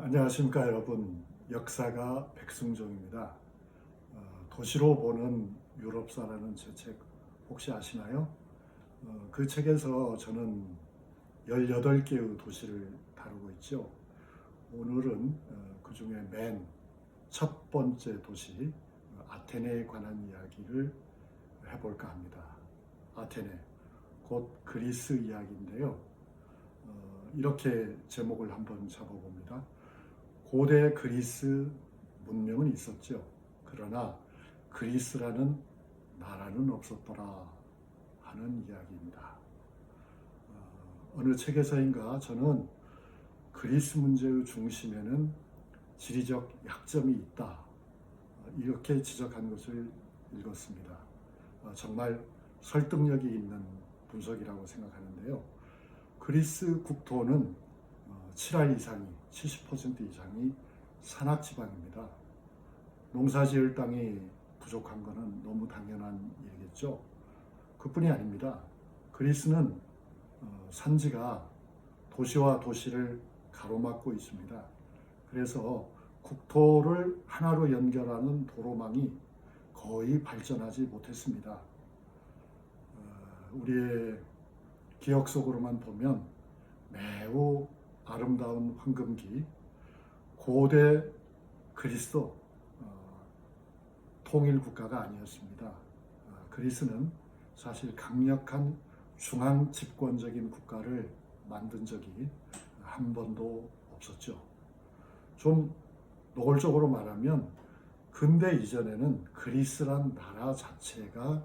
안녕하십니까 여러분. 역사가 백승종입니다. 도시로 보는 유럽사라는 제 책 혹시 아시나요? 그 책에서 저는 18개의 도시를 다루고 있죠. 오늘은 그 중에 맨 첫 번째 도시 아테네에 관한 이야기를 해볼까 합니다. 아테네, 곧 그리스 이야기인데요. 이렇게 제목을 한번 잡아봅니다. 고대 그리스 문명은 있었죠. 그러나 그리스라는 나라는 없었더라 하는 이야기입니다. 어느 책에서인가 저는 그리스 문제의 중심에는 지리적 약점이 있다 이렇게 지적한 것을 읽었습니다. 정말 설득력이 있는 분석이라고 생각하는데요. 그리스 국토는 7할 이상이 70% 이상이 산악지방입니다. 농사지을 땅이 부족한 것은 너무 당연한 일이겠죠. 그뿐이 아닙니다. 그리스는 산지가 도시와 도시를 가로막고 있습니다. 그래서 국토를 하나로 연결하는 도로망이 거의 발전하지 못했습니다. 우리의 기억 속으로만 보면 매우 아름다운 황금기, 고대 그리스도 통일 국가가 아니었습니다. 그리스는 사실 강력한 중앙 집권적인 국가를 만든 적이 한 번도 없었죠. 좀 노골적으로 말하면 근대 이전에는 그리스란 나라 자체가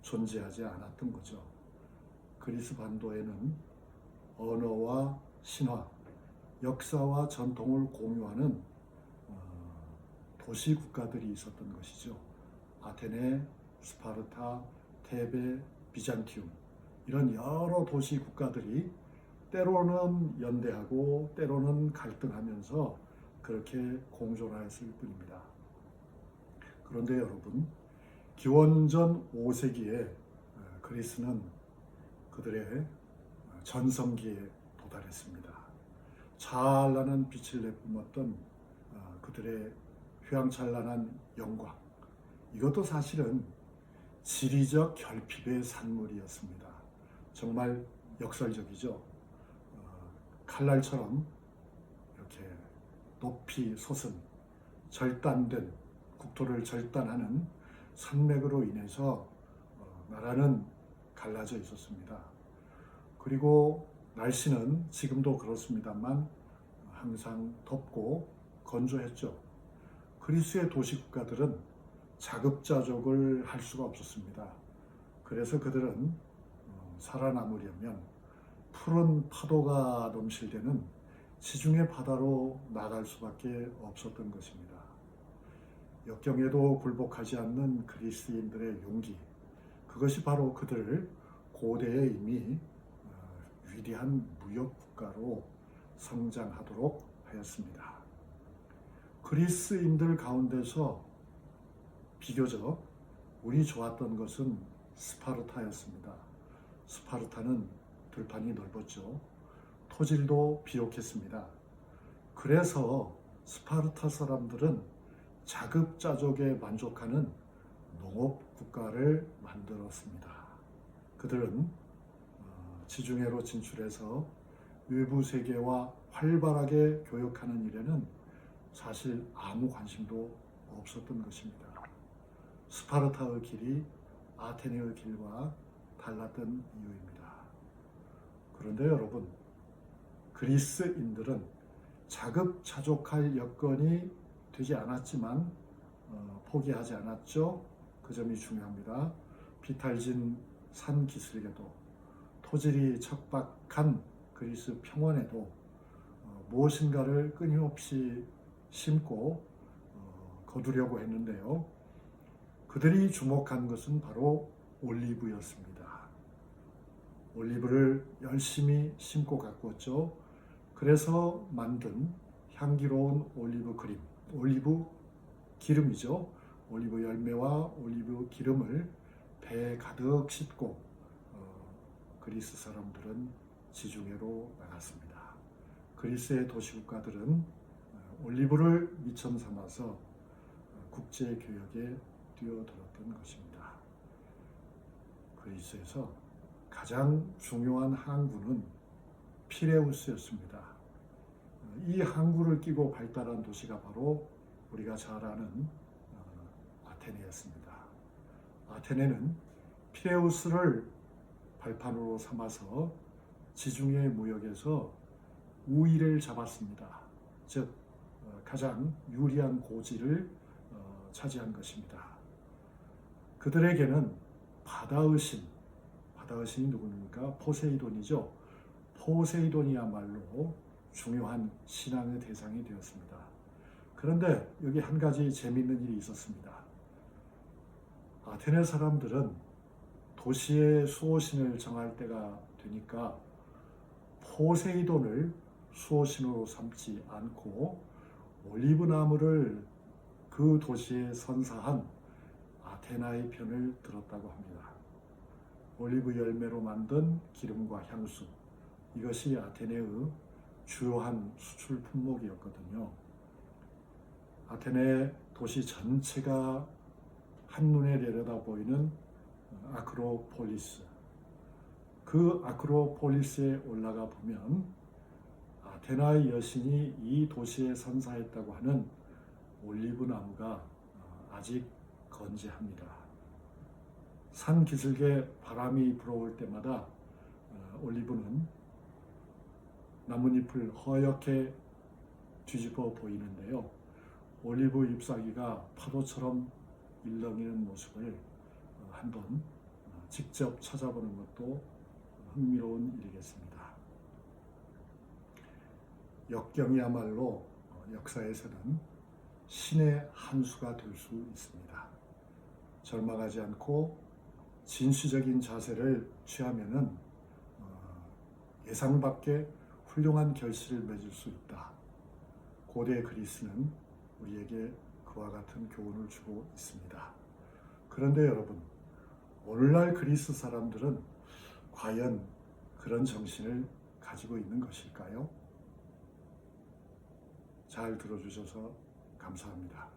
존재하지 않았던 거죠. 그리스 반도에는 언어와 신화, 역사와 전통을 공유하는 도시 국가들이 있었던 것이죠. 아테네, 스파르타, 테베, 비잔티움 이런 여러 도시 국가들이 때로는 연대하고 때로는 갈등하면서 그렇게 공존하였을 뿐입니다. 그런데 여러분, 기원전 5세기에 그리스는 그들의 전성기에 도달했습니다. 찬란한 빛을 내뿜었던 그들의 휘황찬란한 영광, 이것도 사실은 지리적 결핍의 산물이었습니다. 정말 역설적이죠. 칼날처럼 이렇게 높이 솟은 절단된 국토를 절단하는 산맥으로 인해서 나라는 갈라져 있었습니다. 그리고 날씨는 지금도 그렇습니다만 항상 덥고 건조했죠. 그리스의 도시 국가들은 자급자족을 할 수가 없었습니다. 그래서 그들은 살아남으려면 푸른 파도가 넘실대는 지중해 바다로 나갈 수밖에 없었던 것입니다. 역경에도 굴복하지 않는 그리스인들의 용기, 그것이 바로 그들 고대에 이미 위대한 무역 국가로 성장하도록 하였습니다. 그리스인들 가운데서 비교적 운이 좋았던 것은 스파르타였습니다. 스파르타는 들판이 넓었죠. 토질도 비옥했습니다. 그래서 스파르타 사람들은 자급자족에 만족하는 농업 국가를 만들었습니다. 그들은 지중해로 진출해서 외부 세계와 활발하게 교역하는 일에는 사실 아무 관심도 없었던 것입니다. 스파르타의 길이 아테네의 길과 달랐던 이유입니다. 그런데 여러분, 그리스인들은 자급자족할 여건이 되지 않았지만 포기하지 않았죠. 그 점이 중요합니다. 비탈진 산 기슭에도, 토질이 척박한 그리스 평원에도 무엇인가를 끊임없이 심고 거두려고 했는데요. 그들이 주목한 것은 바로 올리브였습니다. 올리브를 열심히 심고 가꾸었죠. 그래서 만든 향기로운 올리브 그림, 올리브 기름이죠. 올리브 열매와 올리브 기름을 배에 가득 싣고 그리스 사람들은 지중해로 나갔습니다. 그리스의 도시국가들은 올리브를 미천 삼아서 국제교역에 뛰어들었던 것입니다. 그리스에서 가장 중요한 항구는 피레우스였습니다. 이 항구를 끼고 발달한 도시가 바로 우리가 잘 아는 아테네였습니다. 아테네는 피레우스를 발판으로 삼아서 지중해 무역에서 우위를 잡았습니다. 즉 가장 유리한 고지를 차지한 것입니다. 그들에게는 바다의 신이 누굽니까? 포세이돈이죠. 포세이돈이야말로 중요한 신앙의 대상이 되었습니다. 그런데 여기 한 가지 재미있는 일이 있었습니다. 아테네 사람들은 도시의 수호신을 정할 때가 되니까 포세이돈을 수호신으로 삼지 않고 올리브나무를 그 도시에 선사한 아테나의 편을 들었다고 합니다. 올리브 열매로 만든 기름과 향수, 이것이 아테네의 주요한 수출 품목이었거든요. 아테네 도시 전체가 한눈에 내려다 보이는 아크로폴리스, 그 아크로폴리스에 올라가 보면 아테나의 여신이 이 도시에 선사했다고 하는 올리브 나무가 아직 건재합니다. 산 기슭에 바람이 불어올 때마다 올리브는 나뭇잎을 허옇게 뒤집어 보이는데요. 올리브 잎사귀가 파도처럼 일렁이는 모습을 한번 직접 찾아보는 것도 흥미로운 일이겠습니다. 역경이야말로 역사에서는 신의 한 수가 될 수 있습니다. 절망하지 않고 진취적인 자세를 취하면은 예상 밖의 훌륭한 결실을 맺을 수 있다. 고대 그리스는 우리에게 그와 같은 교훈을 주고 있습니다. 그런데 여러분, 오늘날 그리스 사람들은 과연 그런 정신을 가지고 있는 것일까요? 잘 들어주셔서 감사합니다.